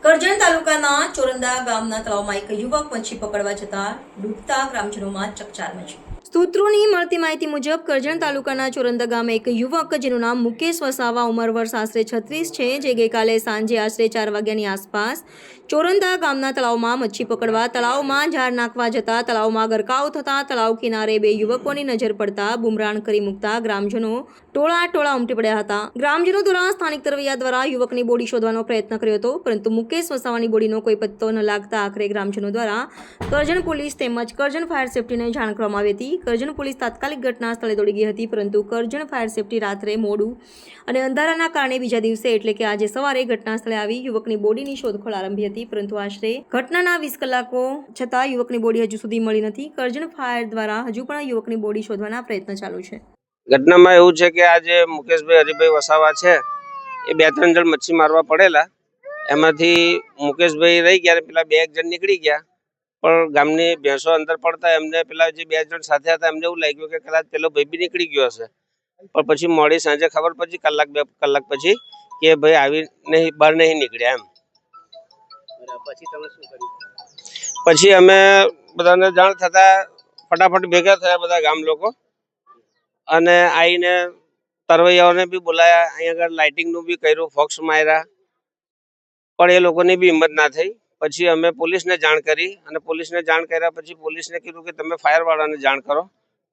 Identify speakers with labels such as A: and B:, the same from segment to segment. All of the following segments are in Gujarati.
A: કરજણ તાલુકાના ચોરંદા ગામના તળાવમાં એક યુવક મચ્છી પકડવા જતા ડૂબતા ગ્રામજનોમાં ચકચાર મચી। સૂત્રોની મળતી માહિતી મુજબ કરજણ તાલુકાના ચોરંદા ગામે એક યુવક જેનું નામ મુકેશ વસાવા ઉંમર વર્ષ આશરે 36 છે, જે ગઈકાલે સાંજે આશરે 4 વાગ્યાની આસપાસ ચોરંદા ગામના તળાવમાં મચ્છી પકડવા તળાવમાં ઝાડ નાખવા જતા તળાવમાં ગરકાવ થતા તળાવ કિનારે બે યુવકોની નજર પડતા બુમરાણ કરી મૂકતા ગ્રામજનો ટોળા ઉમટી પડ્યા હતા। ગ્રામજનો દ્વારા સ્થાનિક તરવૈયા દ્વારા યુવકની બોડી શોધવાનો પ્રયત્ન કર્યો હતો, પરંતુ મુકેશ વસાવાની બોડીનો કોઈ પત્તો ન લાગતા આખરે ગ્રામજનો દ્વારા કરજણ પોલીસ તેમજ કરજણ ફાયર સેફટીને જાણ કરવામાં આવી હતી। કરજણ પોલીસ તાત્કાલિક ઘટના સ્થળે દોડી ગઈ હતી, પરંતુ કરજણ ફાયર સેફટી રાત્રે મોડું અને અંધારાના કારણે બીજા દિવસે એટલે કે આજે સવારે ઘટના સ્થળે આવી યુવકની બોડીની શોધખોળ આરંભી હતી, પરંતુ આશરે ઘટનાના 20 કલાકો છતાં યુવકની બોડી હજુ સુધી મળી નથી। કરજણ ફાયર દ્વારા હજુ પણ યુવકની બોડી શોધવાના પ્રયત્ન ચાલુ છે।
B: ઘટનામાં એવું છે કે આજે મુકેશભાઈ હરિભાઈ વસાવા છે એ 2-3 જણ મચ્છી મારવા પડેલા, એમાંથી મુકેશભાઈ રહી ગયા, પેલા 2 જણ નીકળી ગયા, પણ ગામની ભેંસો અંદર પડતા એમને પેલા જે 2 જણ સાથે હતા એમને એવું લાગ્યું કે કદાચ પેલો ભાઈ બી નીકળી ગયો હશે, પણ પછી મોડી સાંજે ખબર પડી કલાક 2 કલાક પછી કે ભાઈ આવી નહીં, બહાર નહીં નીકળ્યા એમ। પછી અમે બધાને જાણ થતા ફટાફટ ભેગા થયા બધા ગામ લોકો, અને આવીને તરવૈયાઓને બી બોલાયા, અહીંયા આગળ લાઇટિંગનું બી કર્યું, ફોક્સ માર્યા, પણ એ લોકોની બી હિંમત ના થઈ। પછી અમે પોલીસને જાણ કરી, અને પોલીસને જાણ કર્યા પછી પોલીસને કીધું કે તમે ફાયરવાળાને જાણ કરો।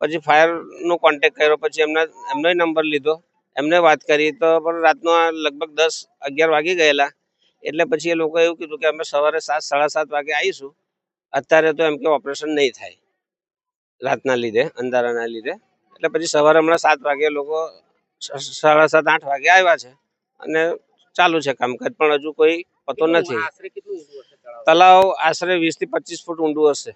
B: પછી ફાયરનો કોન્ટેક્ટ કર્યો, પછી એમનો નંબર લીધો, એમને વાત કરી, તો પણ રાતનો લગભગ 10-11 વાગી ગયેલા। એટલે પછી એ લોકોએ એવું કીધું કે અમે સવારે 7-7:30 વાગે આવીશું, અત્યારે તો એમ કે ઓપરેશન નહીં થાય રાતના લીધે, અંધારાના લીધે। એટલે પછી સવારે હમણાં 7 વાગે લોકો 7:30-8 વાગે આવ્યા છે અને ચાલુ છે કામકાજ, પણ હજુ કોઈ પતો નથી। તળાવ આશરે 20 થી 25 ફૂટ ઊંડું હશે।